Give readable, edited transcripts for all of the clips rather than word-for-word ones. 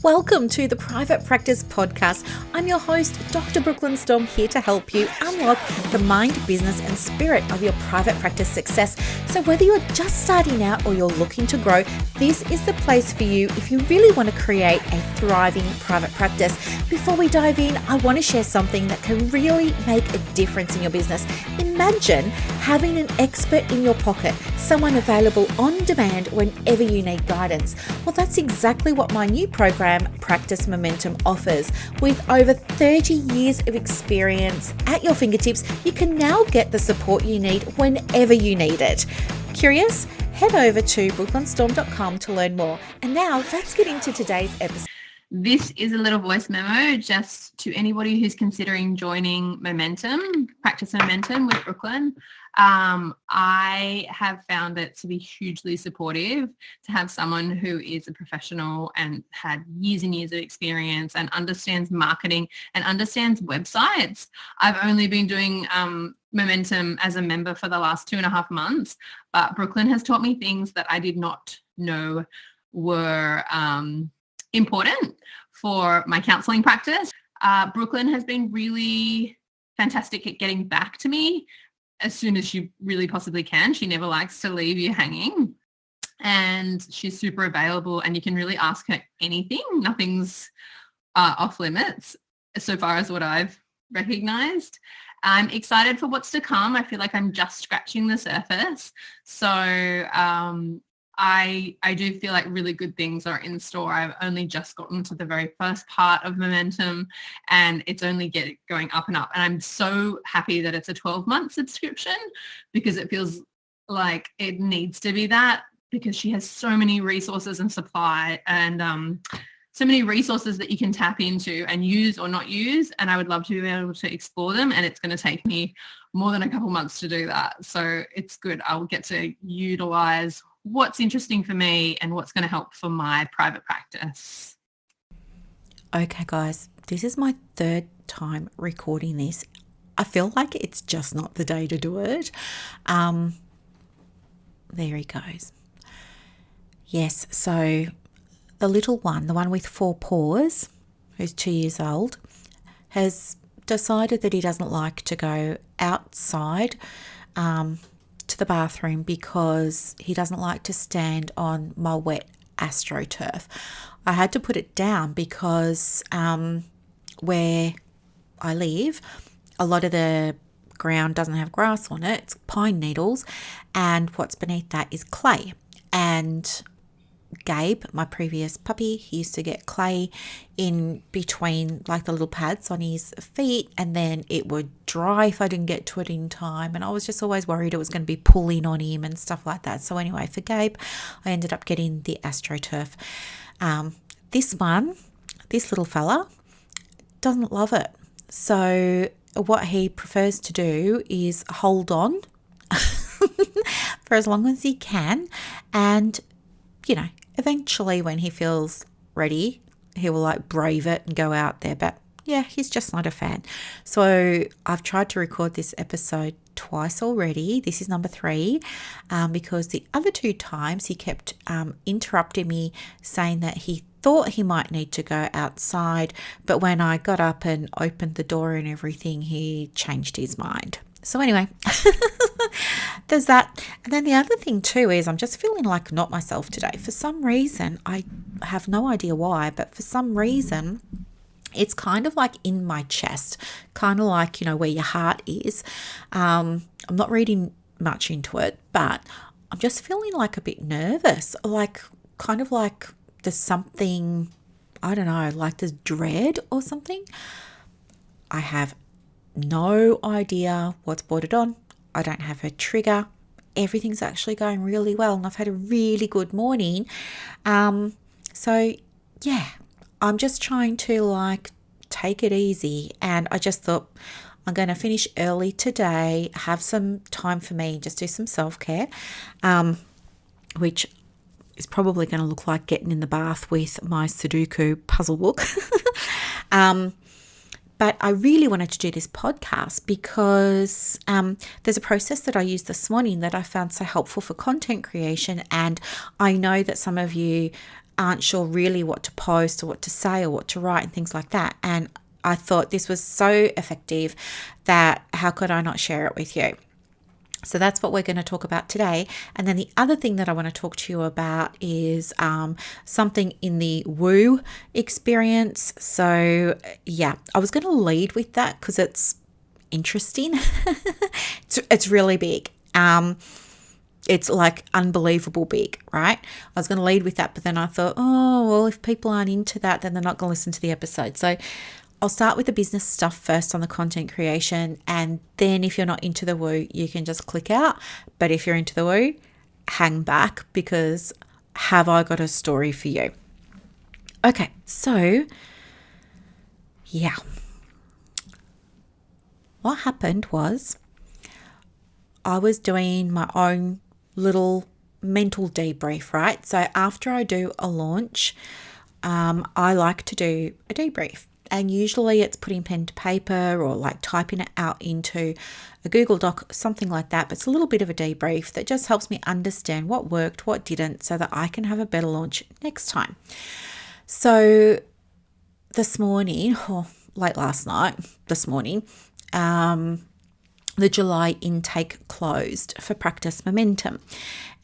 Welcome to the Private Practice Podcast. I'm your host, Dr. Brooklyn Storme, here to help you unlock the mind, business, and spirit of your private practice success. So whether you're just starting out or you're looking to grow, this is the place for you if you really want to create a thriving private practice. Before we dive in, I want to share something that can really make a difference in your business. Imagine having an expert in your pocket, someone available on demand whenever you need guidance. Well, that's exactly what my new program, Practice Momentum, offers. With over 30 years of experience at your fingertips, you can now get the support you need whenever you need it. Curious? Head over to brooklynstorme.com to learn more. And now let's get into today's episode. This is a little voice memo just to anybody who's considering joining Momentum, Practice Momentum with Brooklyn. I have found it to be hugely supportive to have someone who is a professional and had years and years of experience and understands marketing and understands websites. I've only been doing Momentum as a member for the last 2.5 months, but Brooklyn has taught me things that I did not know were important for my counseling practice. Brooklyn has been really fantastic at getting back to me as soon as she really possibly can. She never likes to leave you hanging, and she's super available, and you can really ask her anything. Nothing's off limits so far as what I've recognized. I'm excited for what's to come. I feel like I'm just scratching the surface. So I do feel like really good things are in store. I've only just gotten to the very first part of Momentum, and it's only going up and up. And I'm so happy that it's a 12-month subscription, because it feels like it needs to be that, because she has so many resources and supply and so many resources that you can tap into and use or not use. And I would love to be able to explore them. And it's going to take me more than a couple months to do that. So it's good. I'll get to utilize what's interesting for me and what's going to help for my private practice. Okay, guys, this is my third time recording this. I feel like it's just not the day to do it. There he goes. Yes, so the little one, the one with 4 paws, who's 2 years old, has decided that he doesn't like to go outside to the bathroom because he doesn't like to stand on my wet AstroTurf. I had to put it down because where I live, a lot of the ground doesn't have grass on it. It's pine needles, and what's beneath that is clay. And Gabe, my previous puppy, he used to get clay in between like the little pads on his feet, and then it would dry if I didn't get to it in time, and I was just always worried it was going to be pulling on him and stuff like that. So anyway, for Gabe, I ended up getting the AstroTurf. This little fella doesn't love it. So what he prefers to do is hold on for as long as he can, and eventually when he feels ready, he will like brave it and go out there. But yeah, he's just not a fan. So I've tried to record this episode twice already. This is number 3, because the other 2 times he kept interrupting me, saying that he thought he might need to go outside. But when I got up and opened the door and everything, he changed his mind. So anyway, there's that. And then the other thing too is I'm just feeling like not myself today. For some reason, I have no idea why, but for some reason, it's kind of like in my chest, kind of like, where your heart is. I'm not reading much into it, but I'm just feeling like a bit nervous, like kind of like there's something, I don't know, like there's dread or something. I have no idea what's brought it on. I don't have a trigger. Everything's actually going really well, and I've had a really good morning. So yeah, I'm just trying to like take it easy, and I just thought I'm going to finish early today, have some time for me, just do some self-care, which is probably going to look like getting in the bath with my Sudoku puzzle book. But I really wanted to do this podcast because there's a process that I used this morning that I found so helpful for content creation. And I know that some of you aren't sure really what to post or what to say or what to write and things like that. And I thought this was so effective that how could I not share it with you? So that's what we're going to talk about today. And then the other thing that I want to talk to you about is something in the woo experience. So yeah, I was going to lead with that because it's interesting. It's really big. It's like unbelievable big, right? I was going to lead with that, but then I thought, oh, well, if people aren't into that, then they're not going to listen to the episode. So I'll start with the business stuff first on the content creation. And then if you're not into the woo, you can just click out. But if you're into the woo, hang back because have I got a story for you? Okay, so yeah. What happened was I was doing my own little mental debrief, right? So after I do a launch, I like to do a debrief. And usually it's putting pen to paper or like typing it out into a Google Doc, something like that. But it's a little bit of a debrief that just helps me understand what worked, what didn't, so that I can have a better launch next time. So this morning, or late last night, this morning, the July intake closed for Practice Momentum.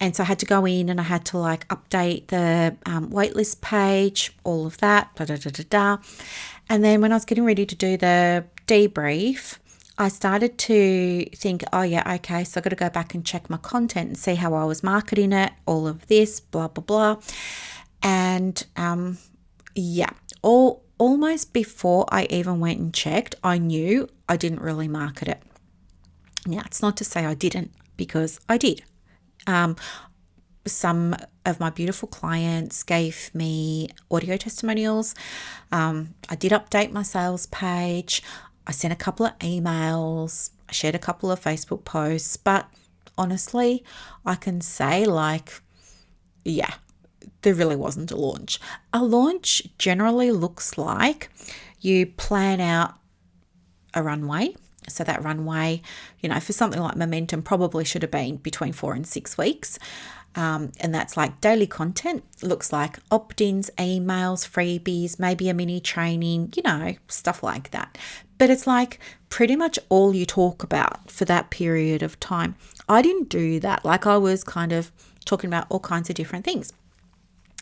And so I had to go in and I had to like update the waitlist page, all of that, And then when I was getting ready to do the debrief, I started to think, oh yeah, okay, so I've got to go back and check my content and see how I was marketing it, all of this, blah, blah, blah. And almost before I even went and checked, I knew I didn't really market it. Now, it's not to say I didn't, because I did. Some of my beautiful clients gave me audio testimonials. I did update my sales page. I sent a couple of emails. I shared a couple of Facebook posts. But honestly, I can say there really wasn't a launch. A launch generally looks like you plan out a runway. So that runway, for something like Momentum probably should have been between 4 and 6 weeks. And that's like daily content. Looks like opt-ins, emails, freebies, maybe a mini training, stuff like that. But it's like pretty much all you talk about for that period of time. I didn't do that. Like I was kind of talking about all kinds of different things.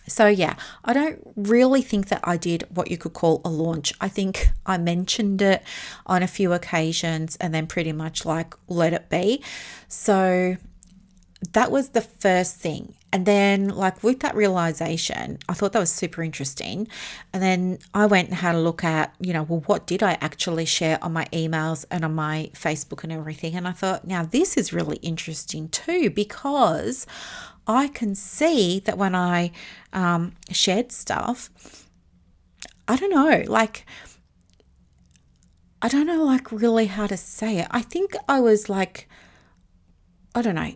So yeah, I don't really think that I did what you could call a launch. I think I mentioned it on a few occasions and then pretty much like let it be. So that was the first thing. And then like with that realization, I thought that was super interesting. And then I went and had a look at, what did I actually share on my emails and on my Facebook and everything. And I thought, now this is really interesting too, because I can see that when I shared stuff, I don't know really how to say it. I think I was like, I don't know.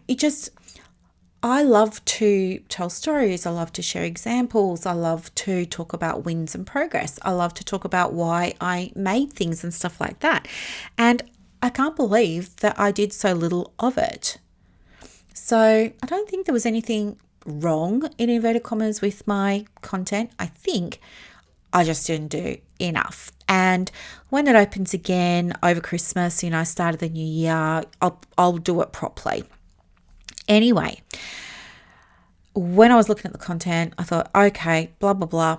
I love to tell stories. I love to share examples. I love to talk about wins and progress. I love to talk about why I made things and stuff like that. And I can't believe that I did so little of it. So I don't think there was anything wrong in inverted commas with my content. I think I just didn't do enough. And when it opens again over Christmas, start of the new year, I'll do it properly. Anyway, when I was looking at the content, I thought, okay, blah, blah, blah.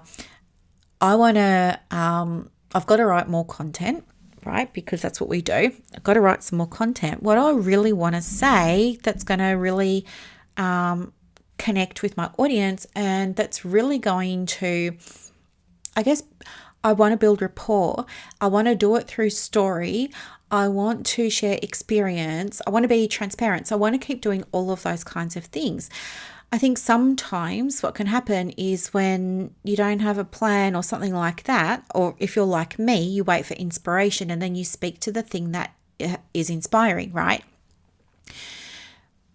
I've got to write more content, right? Because that's what we do. I've got to write some more content. What I really want to say that's going to really connect with my audience and that's really going to, I want to build rapport. I want to do it through story. I want to share experience. I want to be transparent. So I want to keep doing all of those kinds of things. I think sometimes what can happen is when you don't have a plan or something like that, or if you're like me, you wait for inspiration and then you speak to the thing that is inspiring, right?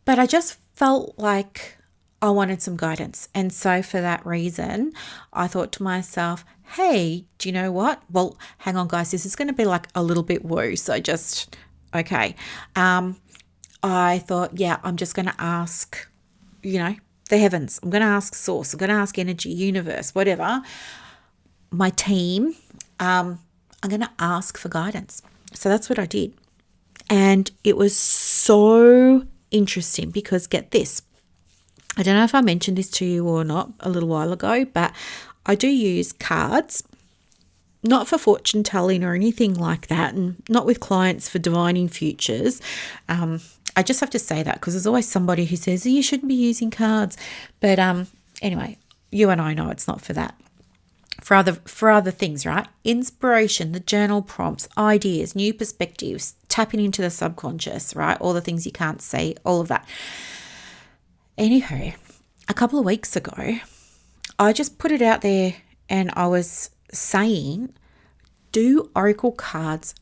But I just felt like I wanted some guidance. And so for that reason, I thought to myself, hey, do you know what? Well, hang on, guys, this is going to be like a little bit woo. So just, okay. I thought, yeah, I'm just going to ask, the heavens. I'm going to ask source. I'm going to ask energy, universe, whatever. My team, I'm going to ask for guidance. So that's what I did. And it was so interesting because get this. I don't know if I mentioned this to you or not a little while ago, but I do use cards, not for fortune telling or anything like that, and not with clients for divining futures. I just have to say that because there's always somebody who says, you shouldn't be using cards. But anyway, you and I know it's not for that. For other things, right? Inspiration, the journal prompts, ideas, new perspectives, tapping into the subconscious, right? All the things you can't see, all of that. Anywho, a couple of weeks ago, I just put it out there and I was saying, do oracle cards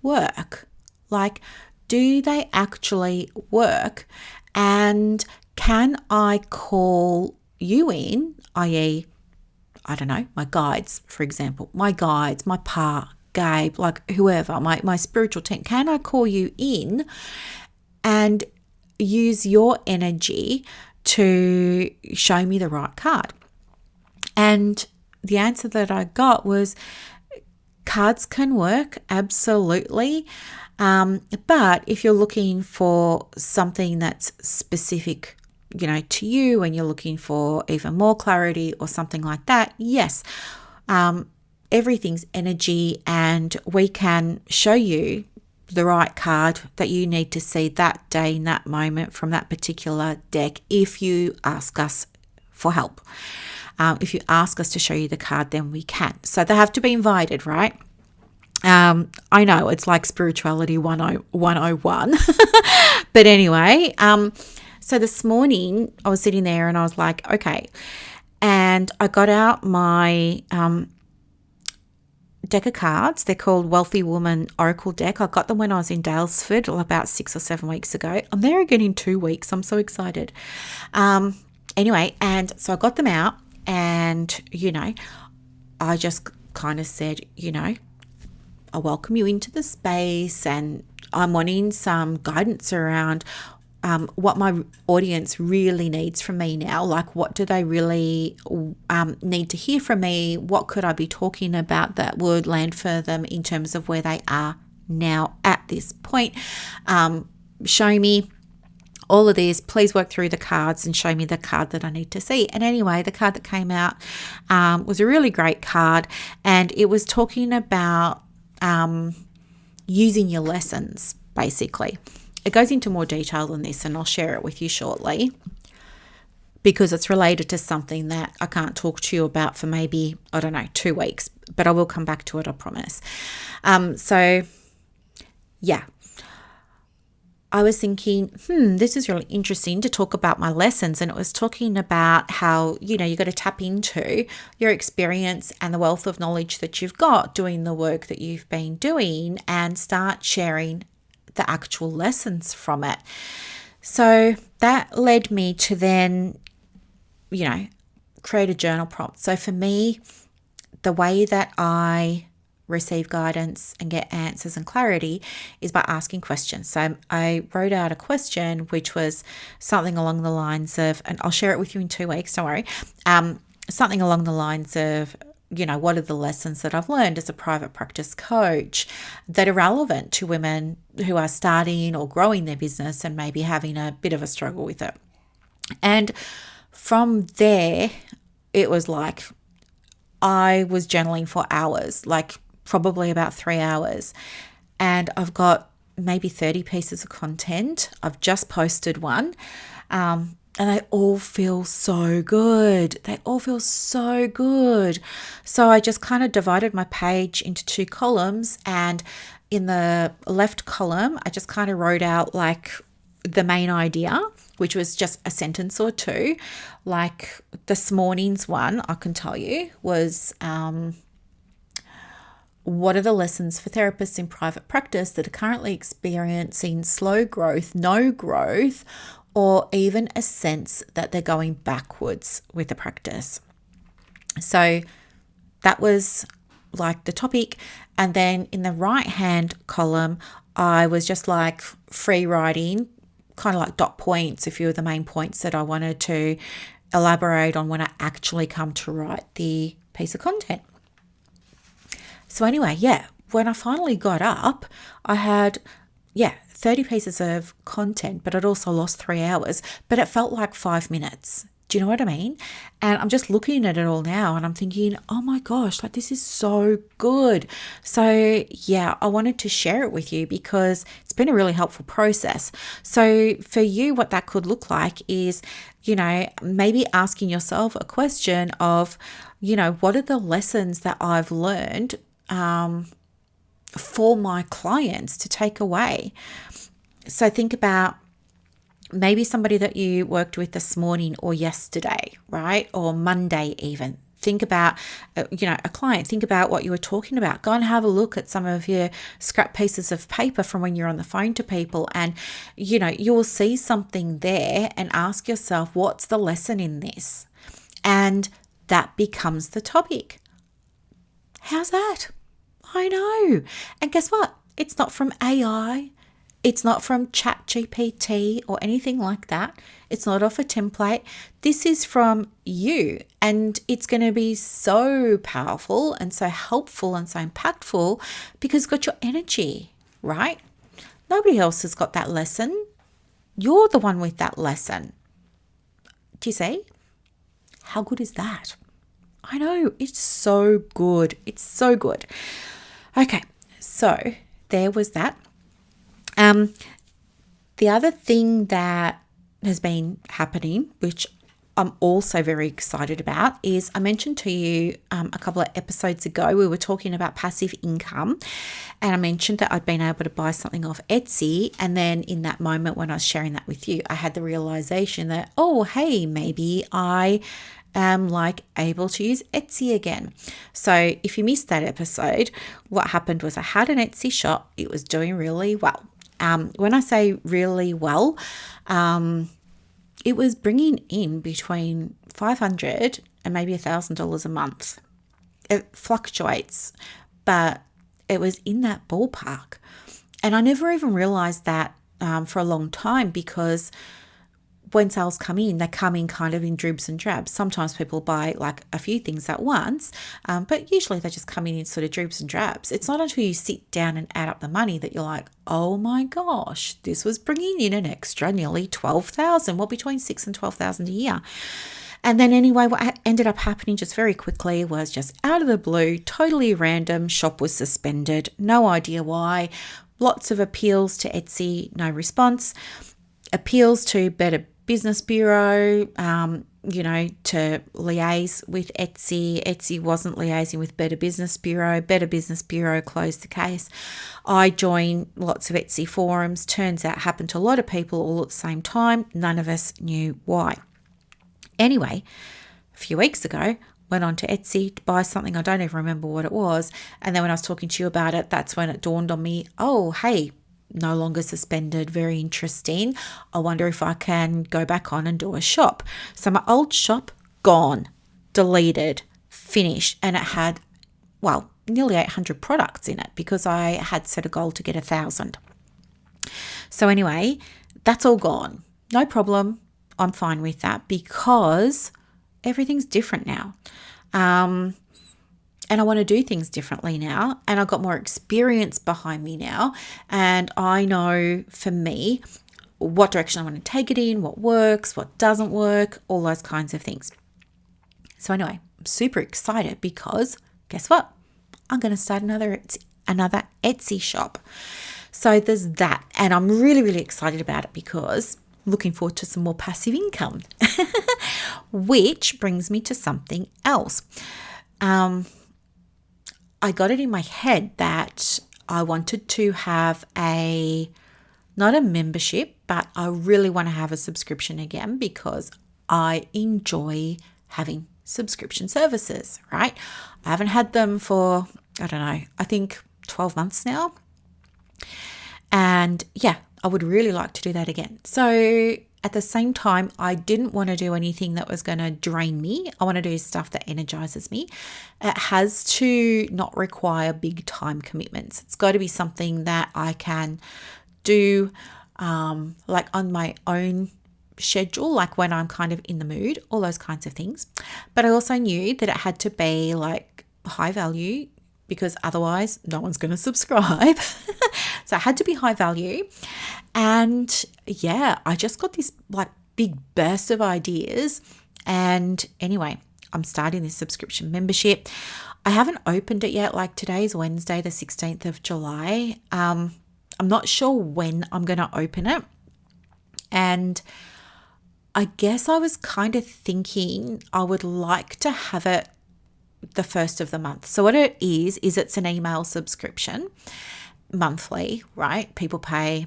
work? Like, do they actually work? And can I call you in, i.e., I don't know, my guides, for example, my guides, my pa, Gabe, like whoever, my spiritual team, can I call you in and use your energy to show me the right card? And the answer that I got was cards can work, absolutely. But if you're looking for something that's specific, to you, and you're looking for even more clarity or something like that, yes, everything's energy, and we can show you the right card that you need to see that day in that moment from that particular deck if you ask us for help. If you ask us to show you the card, then we can. So they have to be invited, right? I know it's like spirituality 101. But anyway, so this morning I was sitting there and I was like, okay. And I got out my deck of cards. They're called Wealthy Woman Oracle Deck. I got them when I was in Dalesford about 6 or 7 weeks ago. I'm there again in 2 weeks. I'm so excited. Anyway, and so I got them out and, I just kind of said, I welcome you into the space and I'm wanting some guidance around what my audience really needs from me now. Like, what do they really need to hear from me? What could I be talking about that would land for them in terms of where they are now at this point? Show me all of this. Please work through the cards and show me the card that I need to see. And anyway, the card that came out was a really great card, and it was talking about using your lessons, basically. It goes into more detail than this, and I'll share it with you shortly because it's related to something that I can't talk to you about for maybe, 2 weeks, but I will come back to it, I promise. So yeah, I was thinking, this is really interesting to talk about my lessons. And it was talking about how, you got to tap into your experience and the wealth of knowledge that you've got doing the work that you've been doing and start sharing the actual lessons from it. So that led me to then, create a journal prompt. So for me, the way that I receive guidance and get answers and clarity is by asking questions. So I wrote out a question which was something along the lines of, and I'll share it with you in 2 weeks, don't worry, something along the lines of, what are the lessons that I've learned as a private practice coach that are relevant to women who are starting or growing their business and maybe having a bit of a struggle with it. And from there, it was like I was journaling for hours, like probably about 3 hours. And I've got maybe 30 pieces of content. I've just posted one. And they all feel so good. They all feel so good. So I just kind of divided my page into 2 columns. And in the left column, I just kind of wrote out like the main idea, which was just a sentence or 2. Like this morning's one, I can tell you, was what are the lessons for therapists in private practice that are currently experiencing slow growth, no growth, or even a sense that they're going backwards with the practice? So that was like the topic. And then in the right hand column, I was just like free writing, kind of like dot points, a few of the main points that I wanted to elaborate on when I actually come to write the piece of content. So anyway, when I finally got up, I had, 30 pieces of content, but I'd also lost 3 hours, but it felt like 5 minutes. Do you know what I mean? And I'm just looking at it all now and I'm thinking, oh my gosh, like this is so good. So I wanted to share it with you because it's been a really helpful process. So for you, what that could look like is, maybe asking yourself a question of, what are the lessons that I've learned for my clients to take away? So think about maybe somebody that you worked with this morning or yesterday, right? Or Monday even. Think about, a client. Think about what you were talking about. Go and have a look at some of your scrap pieces of paper from when you're on the phone to people. And, you will see something there and ask yourself, what's the lesson in this? And that becomes the topic. How's that? I know. And guess what? It's not from AI. It's not from ChatGPT or anything like that. It's not off a template. This is from you. And it's going to be so powerful and so helpful and so impactful because it's got your energy, right? Nobody else has got that lesson. You're the one with that lesson. Do you see? How good is that? I know. It's so good. It's so good. Okay. So there was that. The other thing that has been happening, which I'm also very excited about, is I mentioned to you a couple of episodes ago, we were talking about passive income, and I mentioned that I'd been able to buy something off Etsy. And then in that moment when I was sharing that with you, I had the realization that, oh, hey, maybe I am able to use Etsy again. So if you missed that episode, what happened was I had an Etsy shop. It was doing really well. When I say really well, it was bringing in between $500 and maybe $1,000 a month. It fluctuates, but it was in that ballpark. And I never even realized that for a long time, because when sales come in, they come in kind of in dribs and drabs. Sometimes people buy a few things at once, but usually they just come in sort of dribs and drabs. It's not until you sit down and add up the money that you're like, oh my gosh, this was bringing in an extra nearly $12,000, between $6,000 and $12,000 a year. And then anyway, what ended up happening just very quickly was just out of the blue, totally random, shop was suspended. No idea why. Lots of appeals to Etsy, no response. Appeals to Better Business Bureau, to liaise with Etsy. Etsy wasn't liaising with Better Business Bureau. Better Business Bureau closed the case. I joined lots of Etsy forums. Turns out happened to a lot of people all at the same time. None of us knew why. Anyway, a few weeks ago, went on to Etsy to buy something. I don't even remember what it was. And then when I was talking to you about it, that's when it dawned on me, oh, hey, no longer suspended. Very interesting. I wonder if I can go back on and do a shop. So my old shop, gone, deleted, finished. And it had, nearly 800 products in it because I had set a goal to get 1,000. So anyway, that's all gone. No problem. I'm fine with that because everything's different now. And I want to do things differently now. And I've got more experience behind me now. And I know for me what direction I want to take it in, what works, what doesn't work, all those kinds of things. So anyway, I'm super excited because guess what? I'm going to start another Etsy shop. So there's that. And I'm really, really excited about it because looking forward to some more passive income, which brings me to something else. I got it in my head that I wanted to have not a membership, but I really want to have a subscription again because I enjoy having subscription services, right? I haven't had them for, I think 12 months now. And I would really like to do that again. So at the same time, I didn't want to do anything that was going to drain me. I want to do stuff that energizes me. It has to not require big time commitments. It's got to be something that I can do on my own schedule, like when I'm kind of in the mood, all those kinds of things. But I also knew that it had to be like high value, because otherwise no one's going to subscribe. So it had to be high value. And yeah, I just got this like big burst of ideas. And anyway, I'm starting this subscription membership. I haven't opened it yet. Like today's Wednesday, the 16th of July. I'm not sure when I'm going to open it. And I guess I was kind of thinking I would like to have it the first of the month. So what it is it's an email subscription monthly, right? People pay,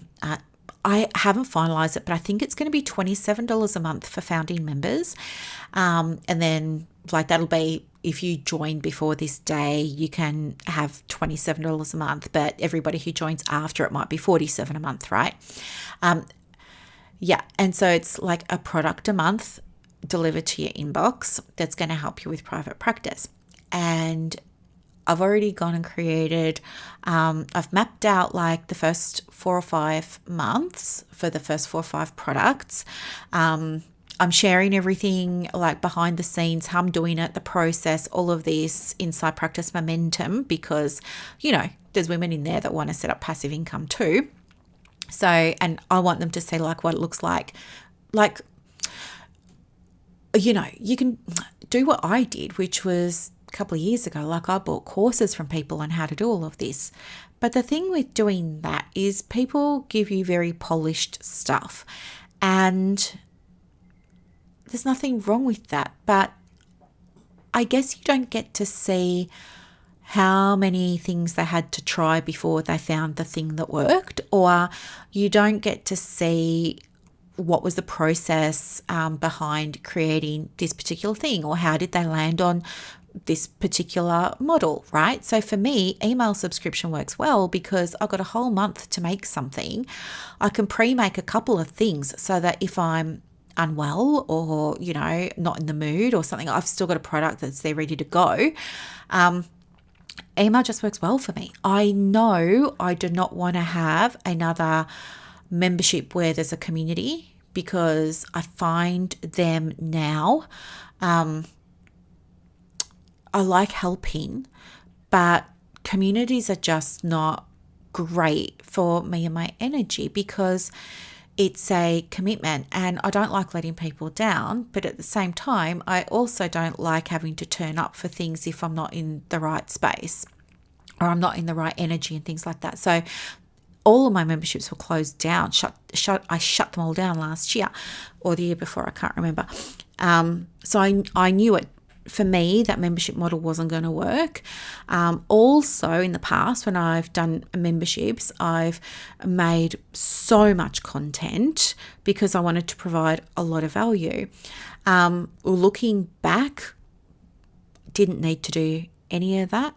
I haven't finalized it, but I think it's going to be $27 a month for founding members. And then like that'll be, if you join before this day, you can have $27 a month, but everybody who joins after it might be $47 a month, right? Yeah. And so it's like a product a month delivered to your inbox that's going to help you with private practice. And I've already gone and created, I've mapped out like the first 4 or 5 months for the first 4 or 5 products. I'm sharing everything like behind the scenes, how I'm doing it, the process, all of this inside Practice Momentum, because, you know, there's women in there that want to set up passive income too. So, and I want them to see like what it looks like, you know, you can do what I did, which was a couple of years ago. Like I bought courses from people on how to do all of this. But the thing with doing that is people give you very polished stuff, and there's nothing wrong with that. But I guess you don't get to see how many things they had to try before they found the thing that worked, or you don't get to see what was the process behind creating this particular thing, or how did they land on this particular model, right? So for me, email subscription works well because I've got a whole month to make something. I can pre-make a couple of things so that if I'm unwell or, you know, not in the mood or something, I've still got a product that's there ready to go. Email just works well for me. I know I do not want to have another membership where there's a community, because I find them now, I like helping, but communities are just not great for me and my energy, because it's a commitment and I don't like letting people down. But at the same time, I also don't like having to turn up for things if I'm not in the right space or I'm not in the right energy and things like that. So all of my memberships were closed down. I shut them all down last year or the year before. I can't remember. So I knew it. For me, that membership model wasn't going to work. Also, in the past, when I've done memberships, I've made so much content because I wanted to provide a lot of value. Looking back, didn't need to do any of that.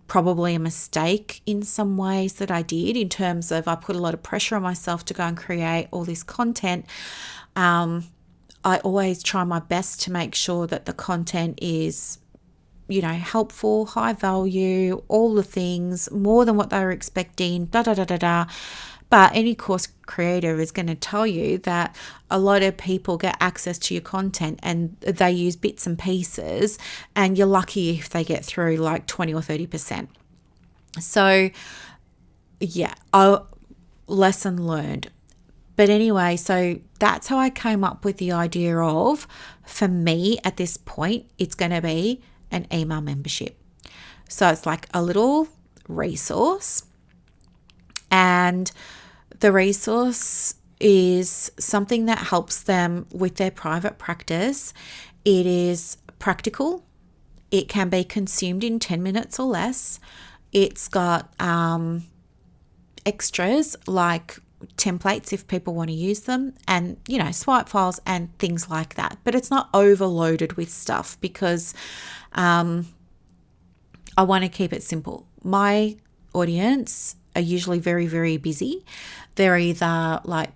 Probably a mistake in some ways that I did, in terms of I put a lot of pressure on myself to go and create all this content. I always try my best to make sure that the content is, you know, helpful, high value, all the things, more than what they were expecting, But any course creator is going to tell you that a lot of people get access to your content and they use bits and pieces, and you're lucky if they get through like 20 or 30%. So yeah, lesson learned. But anyway, so that's how I came up with the idea of, for me at this point, it's going to be an email membership. So it's like a little resource, and the resource is something that helps them with their private practice. It is practical. It can be consumed in 10 minutes or less. It's got extras like templates if people want to use them, and, you know, swipe files and things like that. But it's not overloaded with stuff because I want to keep it simple. My audience are usually very, very busy. They're either like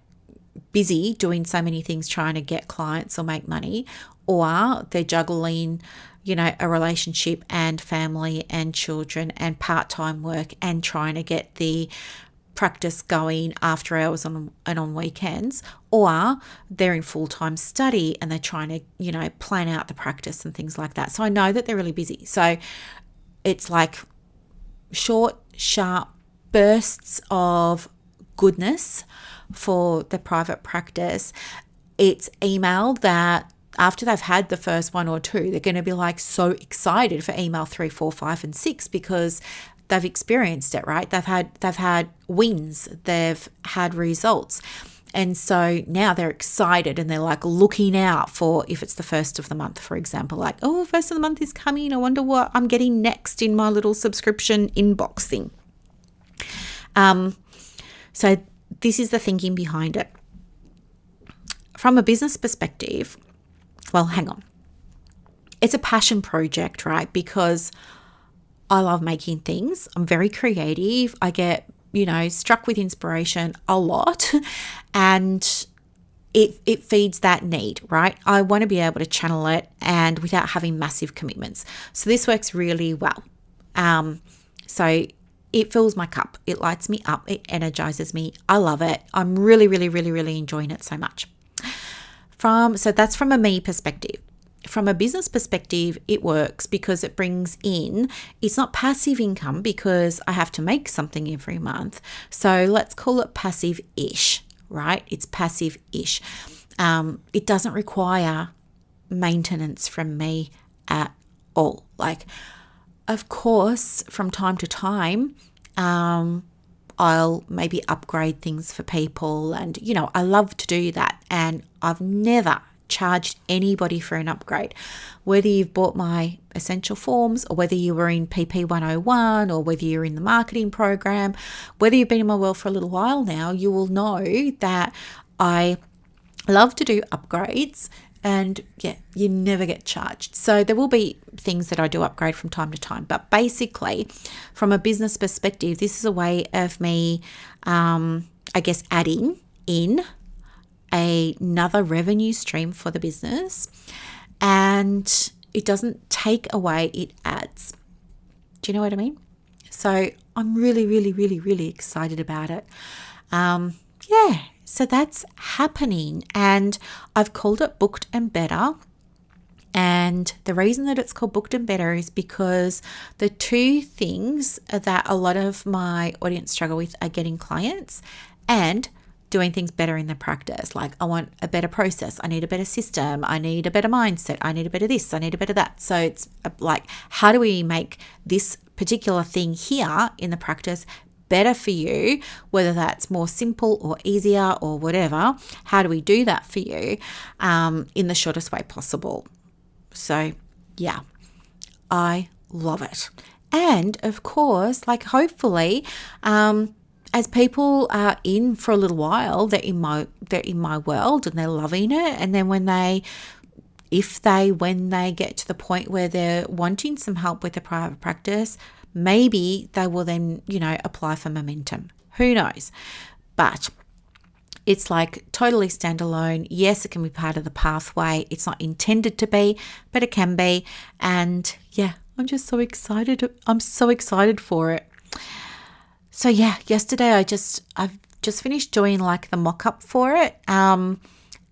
busy doing so many things trying to get clients or make money, or they're juggling, you know, a relationship and family and children and part-time work and trying to get the practice going after hours and on weekends, or they're in full-time study and they're trying to, plan out the practice and things like that. So I know that they're really busy. So it's like short, sharp bursts of goodness for the private practice. It's email that after they've had the first one or two, they're going to be like so excited for email 3, 4, 5, and 6 because they've experienced it, right? They've had wins, they've had results. And so now they're excited and they're like looking out for, if it's the first of the month, for example, like, oh, first of the month is coming. I wonder what I'm getting next in my little subscription inbox thing. So this is the thinking behind it. From a business perspective, well, hang on. It's a passion project, right? Because I love making things. I'm very creative. I get, struck with inspiration a lot, and it feeds that need, right? I want to be able to channel it and without having massive commitments. So this works really well. So it fills my cup. It lights me up. It energizes me. I love it. I'm really, really, really, really enjoying it so much. So that's from a me perspective. From a business perspective, it works because it brings in, it's not passive income because I have to make something every month. So let's call it passive-ish, right? It's passive-ish. It doesn't require maintenance from me at all. Like, of course, from time to time, I'll maybe upgrade things for people, and I love to do that, and I've never charged anybody for an upgrade. Whether you've bought my essential forms, or whether you were in PP 101, or whether you're in the marketing program, whether you've been in my world for a little while now, you will know that I love to do upgrades, and you never get charged. So there will be things that I do upgrade from time to time, but basically from a business perspective, this is a way of me, adding in another revenue stream for the business, and it doesn't take away, it adds. Do you know what I mean? So I'm really, really, really, really excited about it. So that's happening, and I've called it Booked and Better. And the reason that it's called Booked and Better is because the two things that a lot of my audience struggle with are getting clients and doing things better in the practice. Like, I want a better process. I need a better system. I need a better mindset. I need a better this. I need a better that. So it's like, how do we make this particular thing here in the practice better for you, whether that's more simple or easier or whatever? How do we do that for you in the shortest way possible? So I love it. And of course, like, hopefully, as people are in for a little while, they're in my world and they're loving it. And then when they get to the point where they're wanting some help with the private practice, maybe they will then, apply for momentum. Who knows? But it's like totally standalone. Yes, it can be part of the pathway. It's not intended to be, but it can be. And I'm just so excited. I'm so excited for it. So yesterday I've just finished doing like the mock-up for it.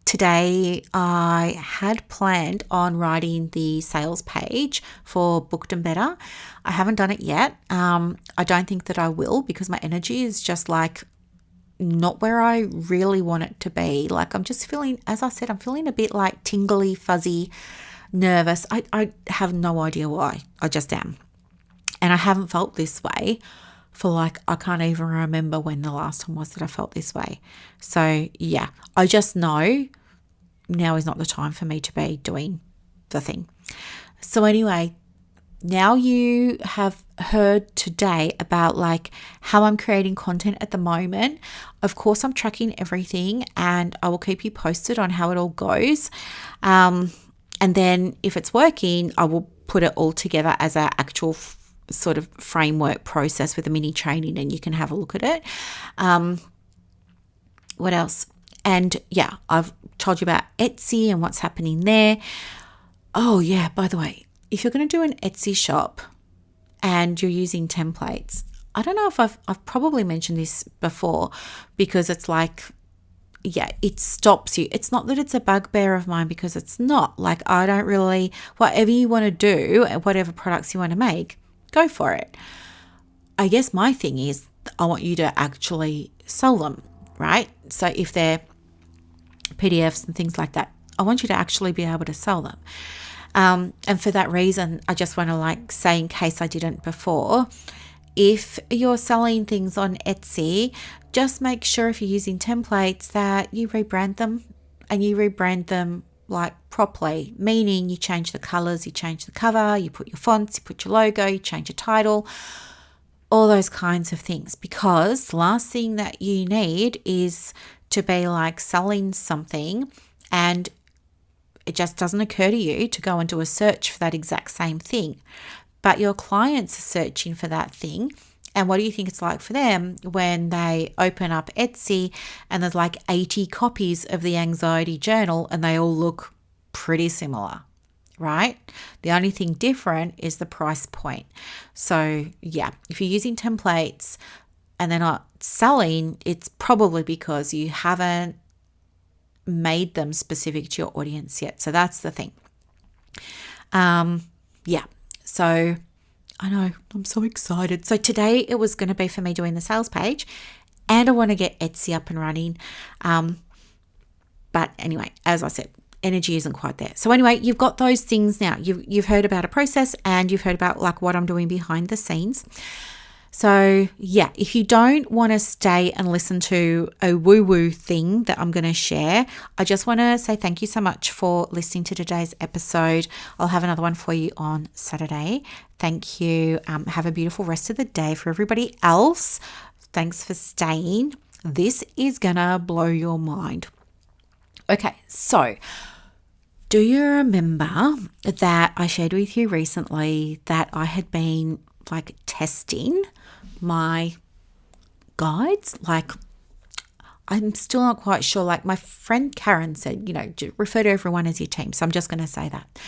Today I had planned on writing the sales page for Booked and Better. I haven't done it yet. I don't think that I will, because my energy is just like not where I really want it to be. Like, I'm just feeling, as I said, I'm feeling a bit like tingly, fuzzy, nervous. I have no idea why. I just am. And I haven't felt this way for like, I can't even remember when the last time was that I felt this way. So I just know now is not the time for me to be doing the thing. So anyway, now you have heard today about like how I'm creating content at the moment. Of course, I'm tracking everything, and I will keep you posted on how it all goes. And then if it's working, I will put it all together as an actual sort of framework process with a mini training, and you can have a look at it. What else? And I've told you about Etsy and what's happening there. Oh yeah, by the way, if you're going to do an Etsy shop and you're using templates, I don't know if I've probably mentioned this before, because it's like, yeah, it stops you. It's not that it's a bugbear of mine, because it's not. Like, I don't really, whatever you want to do, whatever products you want to make, go for it. I guess my thing is, I want you to actually sell them, right? So if they're PDFs and things like that, I want you to actually be able to sell them. And for that reason, I just want to say, in case I didn't before, if you're selling things on Etsy, just make sure if you're using templates that you rebrand them, and you rebrand them properly, meaning you change the colors, you change the cover, you put your fonts, you put your logo, you change your title, all those kinds of things. Because the last thing that you need is to be selling something and it just doesn't occur to you to go and do a search for that exact same thing. But your clients are searching for that thing. And what do you think it's like for them when they open up Etsy and there's 80 copies of the anxiety journal and they all look pretty similar, right? The only thing different is the price point. So yeah, if you're using templates and they're not selling, it's probably because you haven't made them specific to your audience yet. So that's the thing. Yeah. So I know, I'm so excited. So today it was going to be for me doing the sales page, and I want to get Etsy up and running. But anyway, as I said, energy isn't quite there. So anyway, you've got those things now. You've heard about a process, and you've heard about what I'm doing behind the scenes. So yeah, if you don't want to stay and listen to a woo-woo thing that I'm going to share, I just want to say thank you so much for listening to today's episode. I'll have another one for you on Saturday. Thank you. Have a beautiful rest of the day. For everybody else, thanks for staying. This is going to blow your mind. Okay, so do you remember that I shared with you recently that I had been testing my guides? I'm still not quite sure. My friend Karen said, refer to everyone as your team. So I'm just going to say that.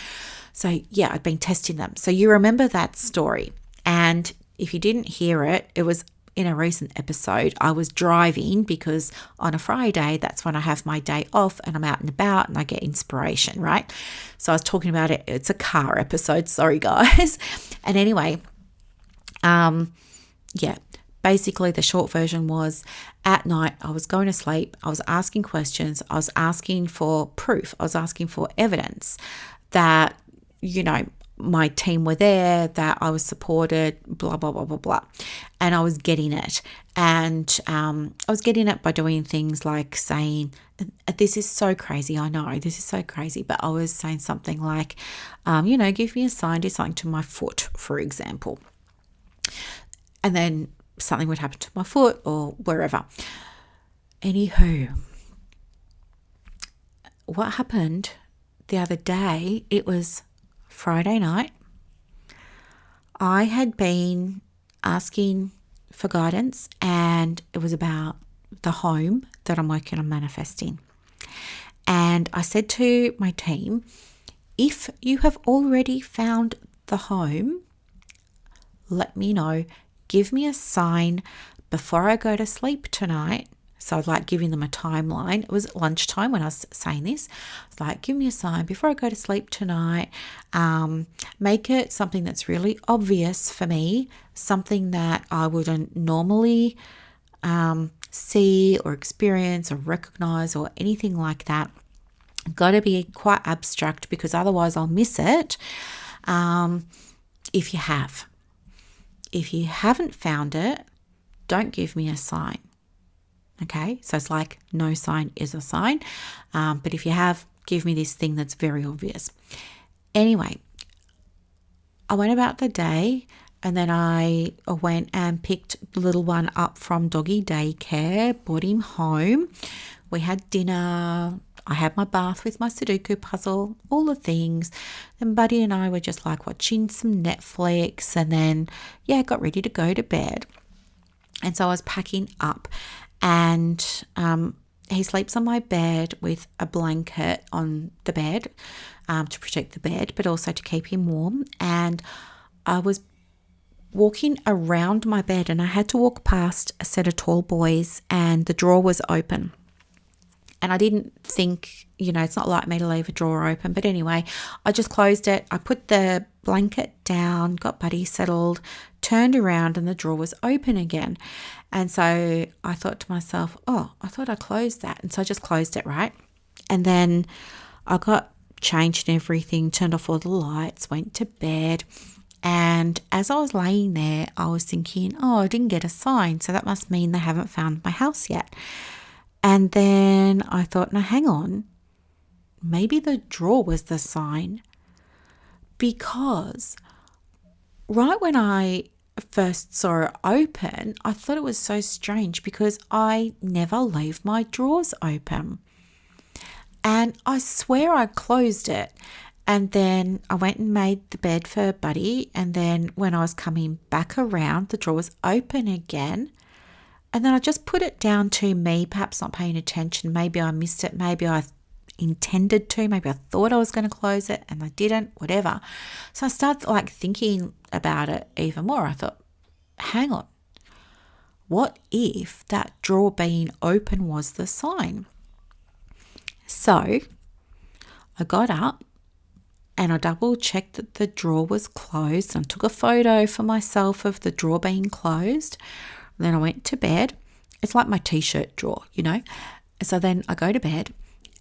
So yeah, I've been testing them. So you remember that story. And if you didn't hear it, it was in a recent episode. I was driving because on a Friday, that's when I have my day off and I'm out and about and I get inspiration, right? So I was talking about it. It's a car episode. Sorry, guys. And anyway, yeah, basically the short version was, at night I was going to sleep, I was asking questions, I was asking for proof, I was asking for evidence that, my team were there, that I was supported, blah, blah, blah, blah, blah. And I was getting it. And I was getting it by doing things like saying, this is so crazy, I know, this is so crazy, but I was saying something like, give me a sign, do something to my foot, for example. And then something would happen to my foot or wherever. Anywho, what happened the other day, it was Friday night. I had been asking for guidance, and it was about the home that I'm working on manifesting. And I said to my team, if you have already found the home, let me know. Give me a sign before I go to sleep tonight. So I'd giving them a timeline. It was at lunchtime when I was saying this. It's give me a sign before I go to sleep tonight. Make it something that's really obvious for me, something that I wouldn't normally see or experience or recognize or anything like that. Got to be quite abstract, because otherwise I'll miss it. If you have. If you haven't found it, don't give me a sign. Okay, so it's no sign is a sign. But if you have, give me this thing that's very obvious. Anyway, I went about the day, and then I went and picked the little one up from doggy daycare, brought him home. We had dinner. I had my bath with my Sudoku puzzle, all the things. Then Buddy and I were just watching some Netflix, and then, got ready to go to bed. And so I was packing up, and he sleeps on my bed with a blanket on the bed to protect the bed, but also to keep him warm. And I was walking around my bed, and I had to walk past a set of tall boys, and the drawer was open. And I didn't think, it's not like me to leave a drawer open. But anyway, I just closed it. I put the blanket down, got Buddy settled, turned around, and the drawer was open again. And so I thought to myself, oh, I thought I closed that. And so I just closed it, right? And then I got changed and everything, turned off all the lights, went to bed. And as I was laying there, I was thinking, oh, I didn't get a sign. So that must mean they haven't found my house yet. And then I thought, no, hang on. Maybe the drawer was the sign. Because right when I first saw it open, I thought it was so strange because I never leave my drawers open. And I swear I closed it. And then I went and made the bed for Buddy. And then when I was coming back around, the drawer was open again. And then I just put it down to me, perhaps not paying attention. Maybe I missed it. Maybe I intended to. Maybe I thought I was going to close it and I didn't, whatever. So I started thinking about it even more. I thought, hang on. What if that drawer being open was the sign? So I got up and I double checked that the drawer was closed and took a photo for myself of the drawer being closed. Then I went to bed. It's like my t-shirt drawer, So then I go to bed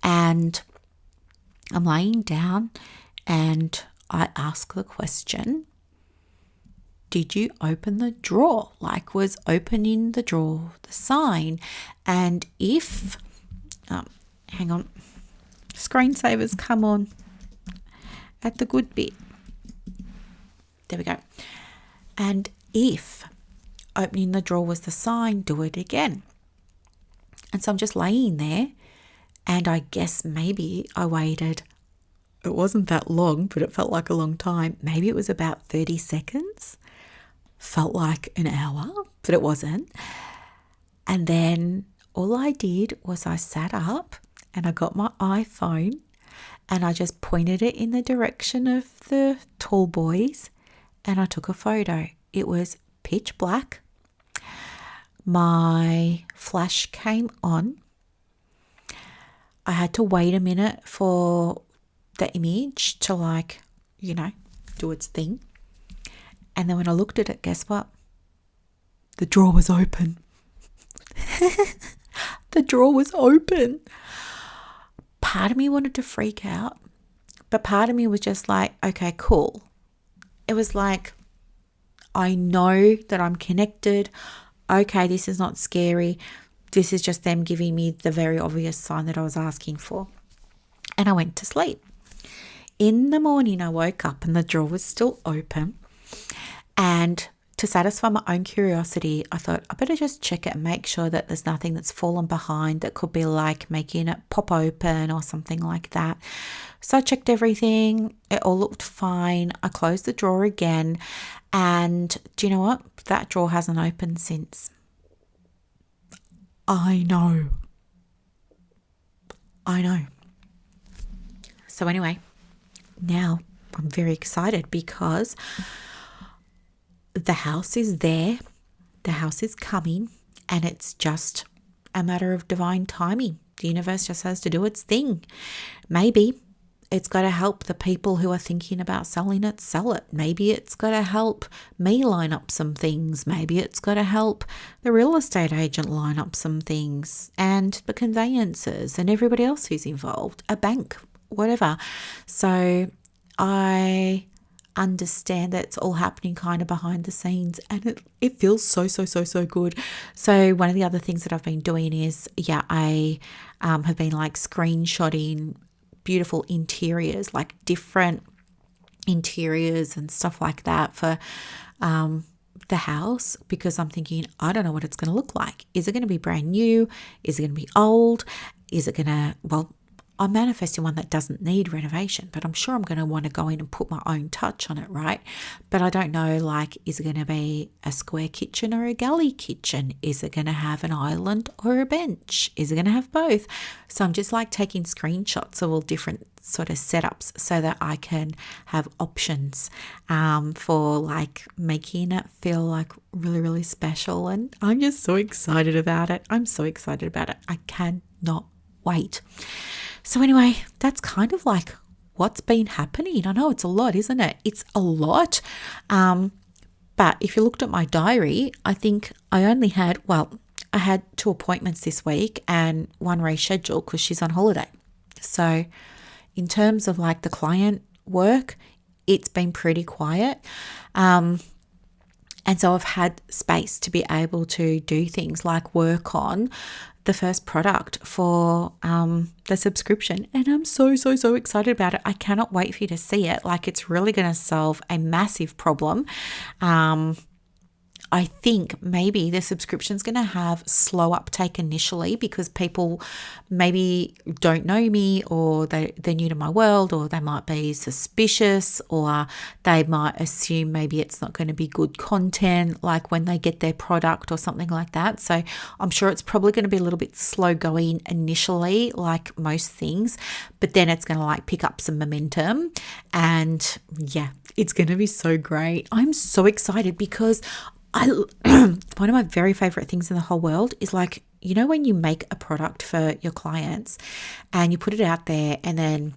and I'm laying down and I ask the question, did you open the drawer? Was opening the drawer the sign? And if, hang on, screensavers come on at the good bit. There we go. And if opening the drawer was the sign, do it again. And so I'm just laying there, and I guess maybe I waited. It wasn't that long, but it felt like a long time. Maybe it was about 30 seconds. Felt like an hour, but it wasn't. And then all I did was I sat up and I got my iPhone and I just pointed it in the direction of the tall boys and I took a photo. It was pitch black. My flash came on. I had to wait a minute for the image to do its thing. And then when I looked at it, guess what? The drawer was open. The drawer was open. Part of me wanted to freak out, but part of me was just like, okay, cool. It was like, I know that I'm connected. Okay, this is not scary. This is just them giving me the very obvious sign that I was asking for. And I went to sleep. In the morning, I woke up and the drawer was still open. And to satisfy my own curiosity, I thought I better just check it and make sure that there's nothing that's fallen behind that could be making it pop open or something like that. So I checked everything. It all looked fine. I closed the drawer again. And do you know what? That drawer hasn't opened since. I know. So anyway, now I'm very excited because the house is there, the house is coming, and it's just a matter of divine timing. The universe just has to do its thing. Maybe it's got to help the people who are thinking about selling it, sell it. Maybe it's got to help me line up some things. Maybe it's got to help the real estate agent line up some things and the conveyancers and everybody else who's involved, a bank, whatever. So I understand that it's all happening kind of behind the scenes and it feels so good. So one of the other things that I've been doing is I have been screenshotting beautiful interiors, different interiors and stuff like that for the house, because I'm thinking, I don't know what it's going to look like. Is it going to be brand new? Is it going to be old? Is it going to, I'm manifesting one that doesn't need renovation, but I'm sure I'm going to want to go in and put my own touch on it, right? But I don't know, is it going to be a square kitchen or a galley kitchen? Is it going to have an island or a bench? Is it going to have both? So I'm just taking screenshots of all different sort of setups so that I can have options for like making it feel like really, really special. And I'm just so excited about it. I'm so excited about it. I cannot wait. So anyway, that's kind of like what's been happening. I know it's a lot, isn't it? It's a lot. But if you looked at my diary, I think I only had, I had 2 appointments this week and 1 rescheduled because she's on holiday. So in terms of like the client work, it's been pretty quiet. And so I've had space to be able to do things like work on the first product for the subscription. And I'm so, so, so excited about it. I cannot wait for you to see it. Like, it's really going to solve a massive problem. I think maybe the subscription is going to have slow uptake initially because people maybe don't know me, or they're new to my world, or they might be suspicious, or they might assume maybe it's not going to be good content like when they get their product or something like that. So I'm sure it's probably going to be a little bit slow going initially, like most things, but then it's going to like pick up some momentum, and yeah, it's going to be so great. I'm so excited because one of my very favorite things in the whole world is like, you know, when you make a product for your clients and you put it out there and then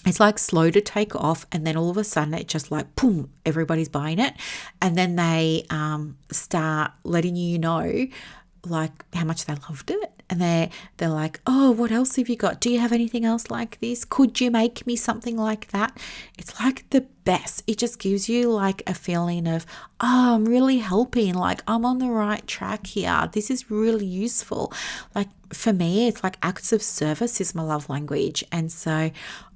it's like slow to take off, and then all of a sudden it just like, boom, everybody's buying it. And then they start letting you know like how much they loved it. And they're like, oh, what else have you got? Do you have anything else like this? Could you make me something like that? It's like the best. It just gives you like a feeling of, oh, I'm really helping. Like, I'm on the right track here. This is really useful. Like, for me, it's like acts of service is my love language. And so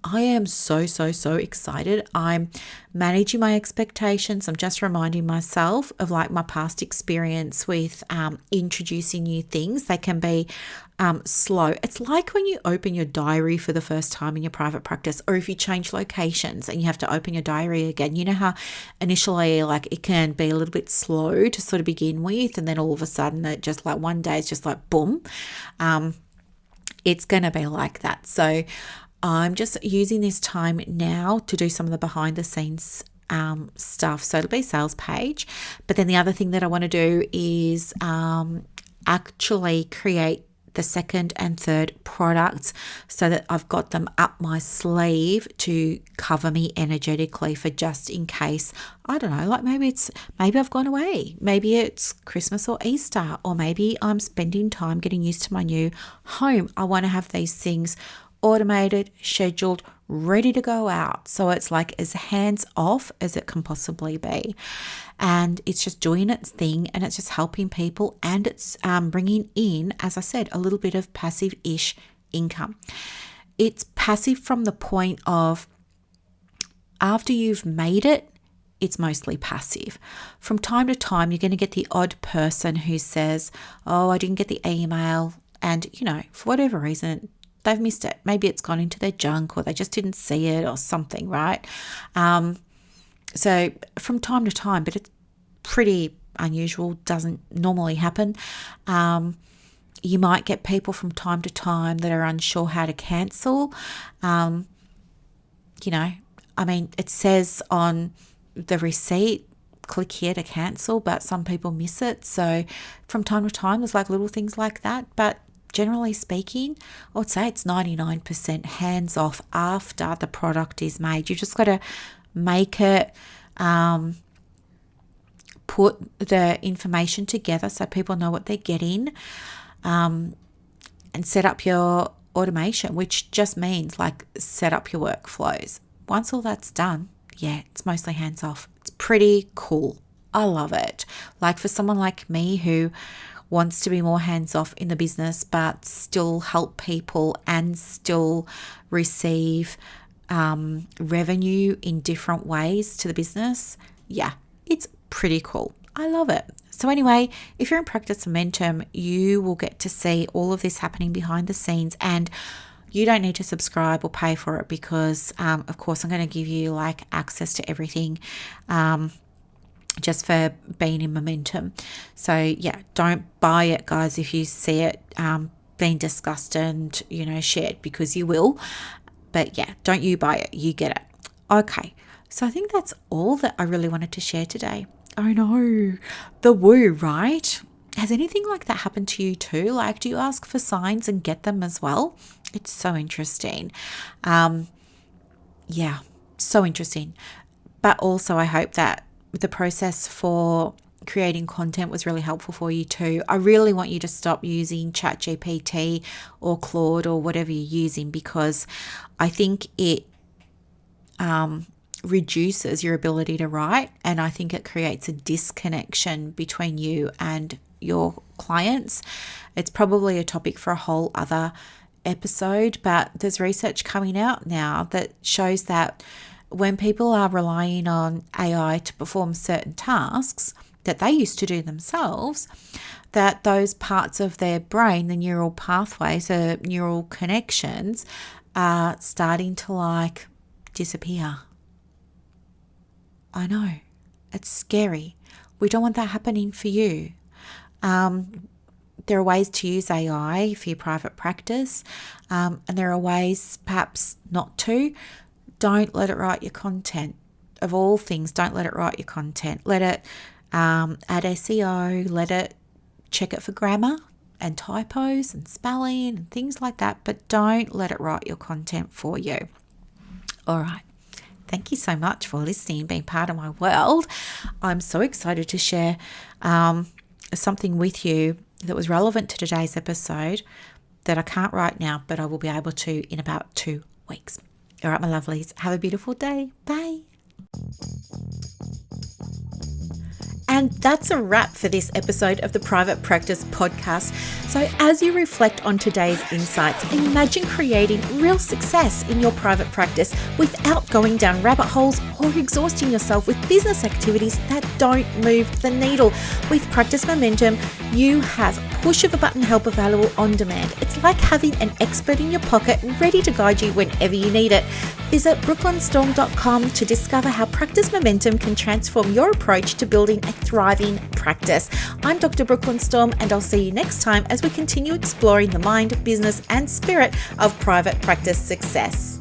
I am so, so, so excited. I'm managing my expectations. I'm just reminding myself of like my past experience with introducing new things. They can be slow. It's like when you open your diary for the first time in your private practice, or if you change locations and you have to open your diary again. You know how initially like it can be a little bit slow to sort of begin with, and then all of a sudden it just like one day it's just like boom. It's going to be like that. So I'm just using this time now to do some of the behind the scenes stuff. So it'll be sales page. But then the other thing that I want to do is actually create the second and third products so that I've got them up my sleeve to cover me energetically for just in case. I don't know, like maybe I've gone away, maybe it's Christmas or Easter, or maybe I'm spending time getting used to my new home. I want to have these things automated, scheduled, ready to go out. So it's like as hands off as it can possibly be. And it's just doing its thing, and it's just helping people, and it's bringing in, as I said, a little bit of passive-ish income. It's passive from the point of after you've made it, it's mostly passive. From time to time, you're going to get the odd person who says, oh, I didn't get the email. And, you know, for whatever reason, they've missed it. Maybe it's gone into their junk, or they just didn't see it or something, right? So from time to time, but it's pretty unusual, doesn't normally happen. You might get people from time to time that are unsure how to cancel. You know, I mean, it says on the receipt, click here to cancel, but some people miss it. So from time to time, there's like little things like that. But generally speaking, I would say it's 99% hands off after the product is made. You've just got to make it, put the information together so people know what they're getting, and set up your automation, which just means like set up your workflows. Once all that's done, yeah, it's mostly hands off. It's pretty cool. I love it. Like for someone like me who wants to be more hands-off in the business but still help people and still receive revenue in different ways to the business, yeah, it's pretty cool. I love it. So anyway, if you're in Practice Momentum, you will get to see all of this happening behind the scenes, and you don't need to subscribe or pay for it because, of course, I'm going to give you like access to everything just for being in Momentum. So yeah, don't buy it, guys, if you see it being discussed and, you know, shared, because you will. But yeah, don't you buy it, you get it. Okay, so I think that's all that I really wanted to share today. I know, the woo, right? Has anything like that happened to you too? Like, do you ask for signs and get them as well? It's so interesting. Yeah, so interesting. But also I hope that the process for creating content was really helpful for you too. I really want you to stop using ChatGPT or Claude or whatever you're using, because I think it reduces your ability to write, and I think it creates a disconnection between you and your clients. It's probably a topic for a whole other episode, but there's research coming out now that shows that when people are relying on AI to perform certain tasks that they used to do themselves, that those parts of their brain, the neural pathways, the neural connections, are starting to like disappear. I know, it's scary. We don't want that happening for you. There are ways to use AI for your private practice, and there are ways perhaps not to. Don't let it write your content. Of all things, don't let it write your content. Let it add SEO, let it check it for grammar and typos and spelling and things like that, but don't let it write your content for you. All right. Thank you so much for listening and being part of my world. I'm so excited to share something with you that was relevant to today's episode that I can't write now, but I will be able to in about 2 weeks. All right, my lovelies, have a beautiful day. Bye. And that's a wrap for this episode of the Private Practice Podcast. So as you reflect on today's insights, imagine creating real success in your private practice without going down rabbit holes or exhausting yourself with business activities that don't move the needle. With Practice Momentum, you have push of a button help available on demand. It's like having an expert in your pocket ready to guide you whenever you need it. Visit brooklynstorme.com to discover how Practice Momentum can transform your approach to building a thriving practice. I'm Dr. Brooklyn Storme, and I'll see you next time as we continue exploring the mind, business, and spirit of private practice success.